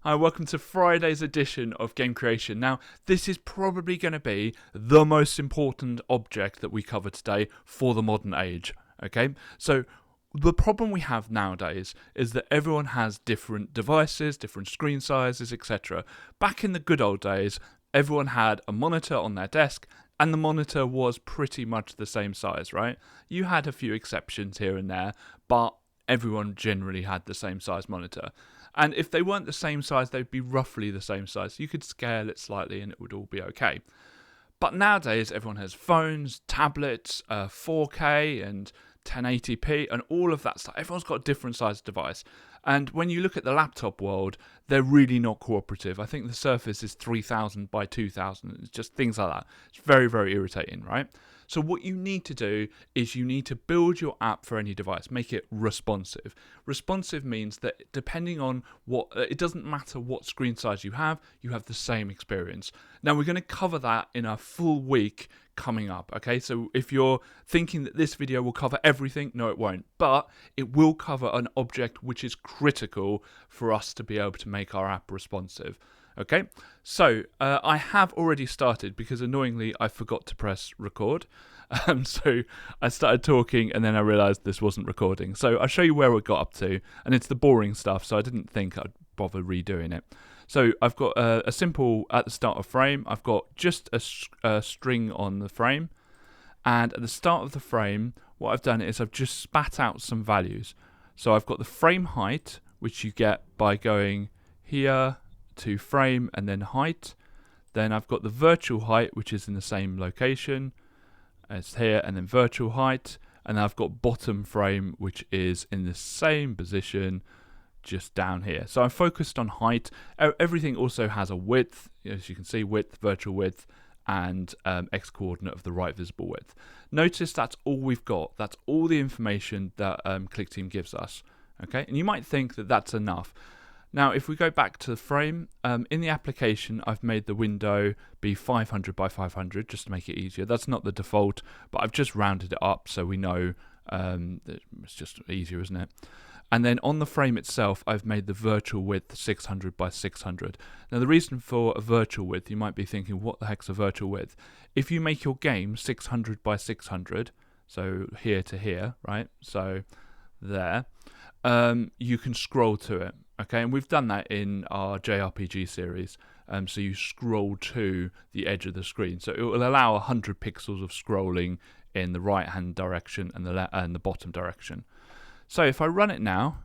Hi, welcome to Friday's edition of Game Creation. Now, this is probably going to be the most important object that we cover today for the modern age, okay? So, the problem we have nowadays is that everyone has different devices, different screen sizes, etc. Back in the good old days, everyone had a monitor on their desk, and the monitor was pretty much the same size, right? You had a few exceptions here and there, but everyone generally had the same size monitor. And if they weren't the same size, they'd be roughly the same size. You could scale it slightly and it would all be okay. But nowadays, everyone has phones, tablets, 4K and 1080p and all of that stuff. Everyone's got a different size device. And when you look at the laptop world, they're really not cooperative. I think the Surface is 3000 by 2000. It's just things like that. It's very, very irritating, right? So what you need to do is you need to build your app for any device, make it responsive. Responsive means that depending on what, it doesn't matter what screen size you have the same experience. Now we're going to cover that in a full week coming up, okay? So if you're thinking that this video will cover everything, no it won't, but it will cover an object which is critical for us to be able to make our app responsive. Okay, so I have already started because annoyingly I forgot to press record. So I started talking and then I realised this wasn't recording. So I'll show you where we got up to, and it's the boring stuff, so I didn't think I'd bother redoing it. So I've got a simple, at the start of frame, I've got just a string on the frame, and at the start of the frame, what I've done is I've just spat out some values. So I've got the frame height, which you get by going here, to frame and then height. Then I've got the virtual height, which is in the same location as here, and then virtual height. And I've got bottom frame, which is in the same position just down here. So I'm focused on height. Everything also has a width, as you can see, width, virtual width, and x coordinate of the right visible width. Notice that's all we've got. That's all the information that Clickteam gives us. Okay, and you might think that that's enough. Now, if we go back to the frame, in the application, I've made the window be 500 by 500 just to make it easier. That's not the default, but I've just rounded it up so we know that it's just easier, isn't it? And then on the frame itself, I've made the virtual width 600 by 600. Now, the reason for a virtual width, you might be thinking, what the heck's a virtual width? If you make your game 600 by 600, so here to here, right? So there, you can scroll to it. Okay, and we've done that in our JRPG series. So you scroll to the edge of the screen. So it will allow 100 pixels of scrolling in the right-hand direction and the bottom direction. So if I run it now,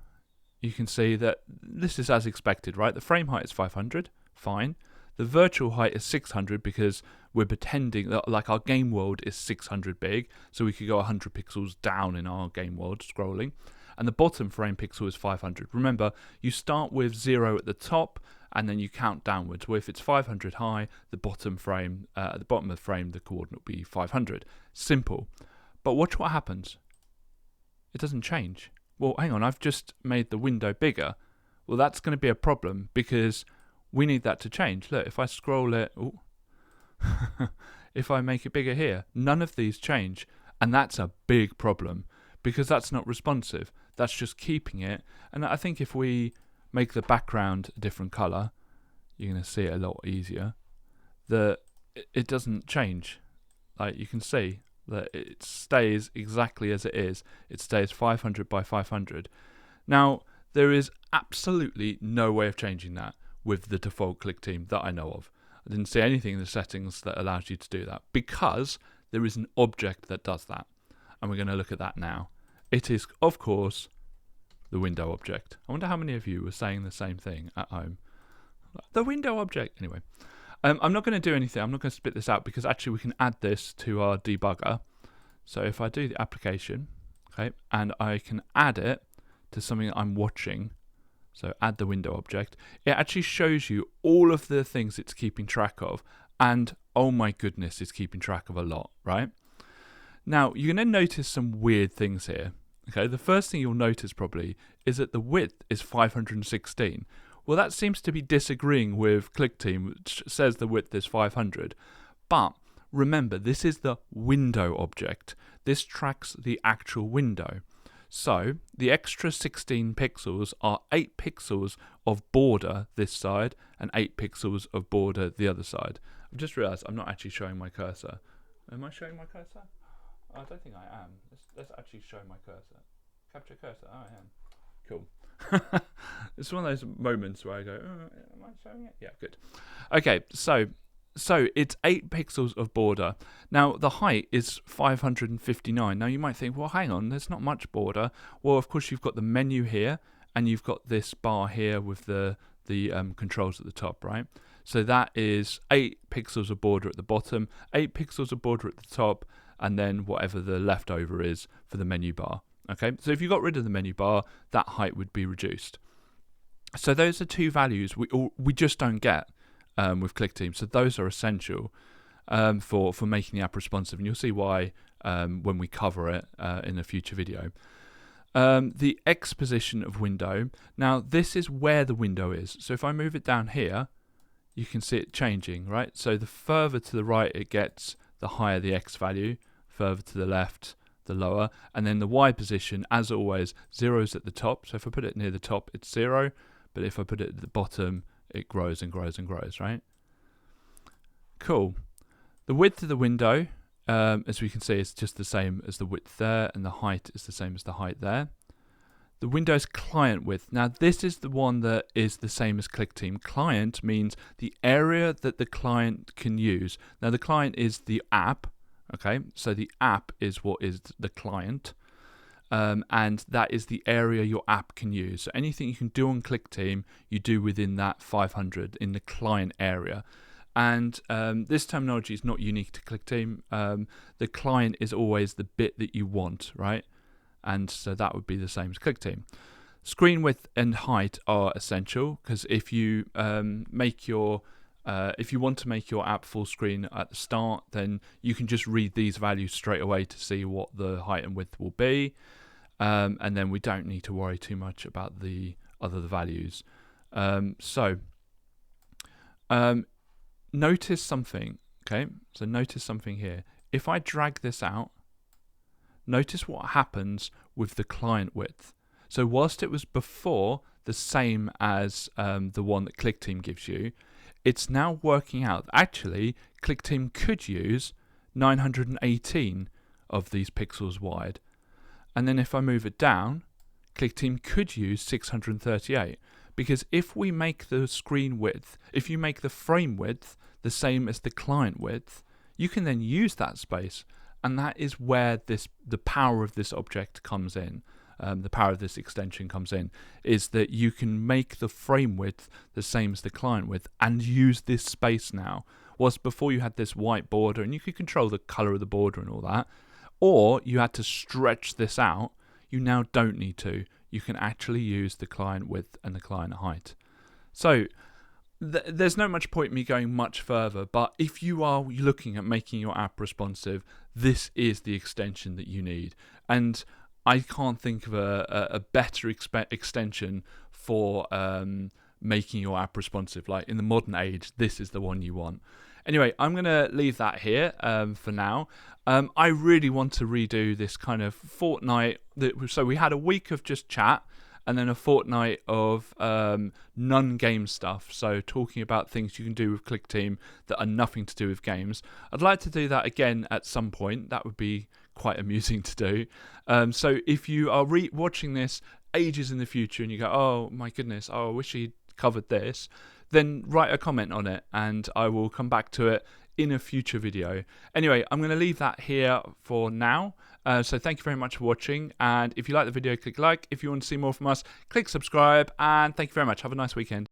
you can see that this is as expected, right? The frame height is 500, fine. The virtual height is 600 because we're pretending that like our game world is 600 big, so we could go 100 pixels down in our game world scrolling. And the bottom frame pixel is 500. Remember, you start with 0 at the top, and then you count downwards. Well, if it's 500 high, the bottom frame, at the bottom of the frame, the coordinate will be 500. Simple. But watch what happens. It doesn't change. Well, hang on, I've just made the window bigger. Well, that's going to be a problem because we need that to change. Look, if I scroll it, if I make it bigger here, none of these change. And that's a big problem because that's not responsive. That's just keeping it. And I think if we make the background a different color, you're going to see it a lot easier. It doesn't change. Like you can see that it stays exactly as it is. It stays 500 by 500. Now, there is absolutely no way of changing that with the default Clickteam that I know of. I didn't see anything in the settings that allows you to do that because there is an object that does that. And we're going to look at that now. It is, of course, the window object. I wonder how many of you were saying the same thing at home. The window object. Anyway, I'm not going to do anything. I'm not going to spit this out because actually we can add this to our debugger. So if I do the application, okay, and I can add it to something that I'm watching, so add the window object, it actually shows you all of the things it's keeping track of. And oh my goodness, it's keeping track of a lot, right? Now, you're going to notice some weird things here. Okay, the first thing you'll notice probably is that the width is 516. Well, that seems to be disagreeing with Clickteam, which says the width is 500. But remember, this is the window object. This tracks the actual window. So the extra 16 pixels are 8 pixels of border this side and 8 pixels of border the other side. I've just realised I'm not actually showing my cursor. Am I showing my cursor? I don't think I am. Let's actually show my cursor. Capture cursor. Oh, I am. Cool. It's one of those moments where I go, am I showing it? Yeah, good. Okay, so it's 8 pixels of border. Now, the height is 559. Now, you might think, well, hang on, there's not much border. Well, of course, you've got the menu here, and you've got this bar here with the controls at the top, right? So that is 8 pixels of border at the bottom, 8 pixels of border at the top, and then whatever the leftover is for the menu bar. Okay, so if you got rid of the menu bar, that height would be reduced. So those are two values we just don't get with Clickteam. So those are essential for making the app responsive, and you'll see why when we cover it in a future video. The X position of window. Now this is where the window is. So if I move it down here, you can see it changing, right? So the further to the right it gets, the higher the X value. Further to the left, the lower. And then the Y position, as always, 0 is at the top. So if I put it near the top, it's 0. But if I put it at the bottom, it grows and grows and grows, right? Cool. The width of the window, as we can see, is just the same as the width there, and the height is the same as the height there. The Windows client width. Now, this is the one that is the same as Clickteam. Client means the area that the client can use. Now, the client is the app, okay? So the app is what is the client, and that is the area your app can use. So anything you can do on Clickteam, you do within that 500 in the client area. And this terminology is not unique to Clickteam. The client is always the bit that you want, right? And so that would be the same as Clickteam. Screen width and height are essential, because if you if you want to make your app full screen at the start, then you can just read these values straight away to see what the height and width will be, and then we don't need to worry too much about the other values. Notice something, okay? So notice something here. If I drag this out, notice what happens with the client width. So whilst it was before the same as the one that Clickteam gives you, it's now working out. Actually, Clickteam could use 918 of these pixels wide. And then if I move it down, Clickteam could use 638. Because if we make the screen width, if you make the frame width the same as the client width, you can then use that space. And that is where the power of this object comes in. The power of this extension comes in, is that you can make the frame width the same as the client width and use this space now. Whilst before you had this white border and you could control the color of the border and all that, or you had to stretch this out, you now don't need to. You can actually use the client width and the client height. So there's no much point in me going much further, but if you are looking at making your app responsive, this is the extension that you need. And I can't think of a better extension for making your app responsive. Like in the modern age, this is the one you want. Anyway, I'm going to leave that here for now. I really want to redo this kind of fortnight. So we had a week of just chat, and then a fortnight of non-game stuff. So talking about things you can do with Clickteam that are nothing to do with games. I'd like to do that again at some point. That would be quite amusing to do. So if you are watching this ages in the future and you go, oh my goodness, I wish he'd covered this, then write a comment on it and I will come back to it in a future video. Anyway, I'm going to leave that here for now. So thank you very much for watching, and if you like the video, click like. If you want to see more from us, click subscribe, and thank you very much. Have a nice weekend.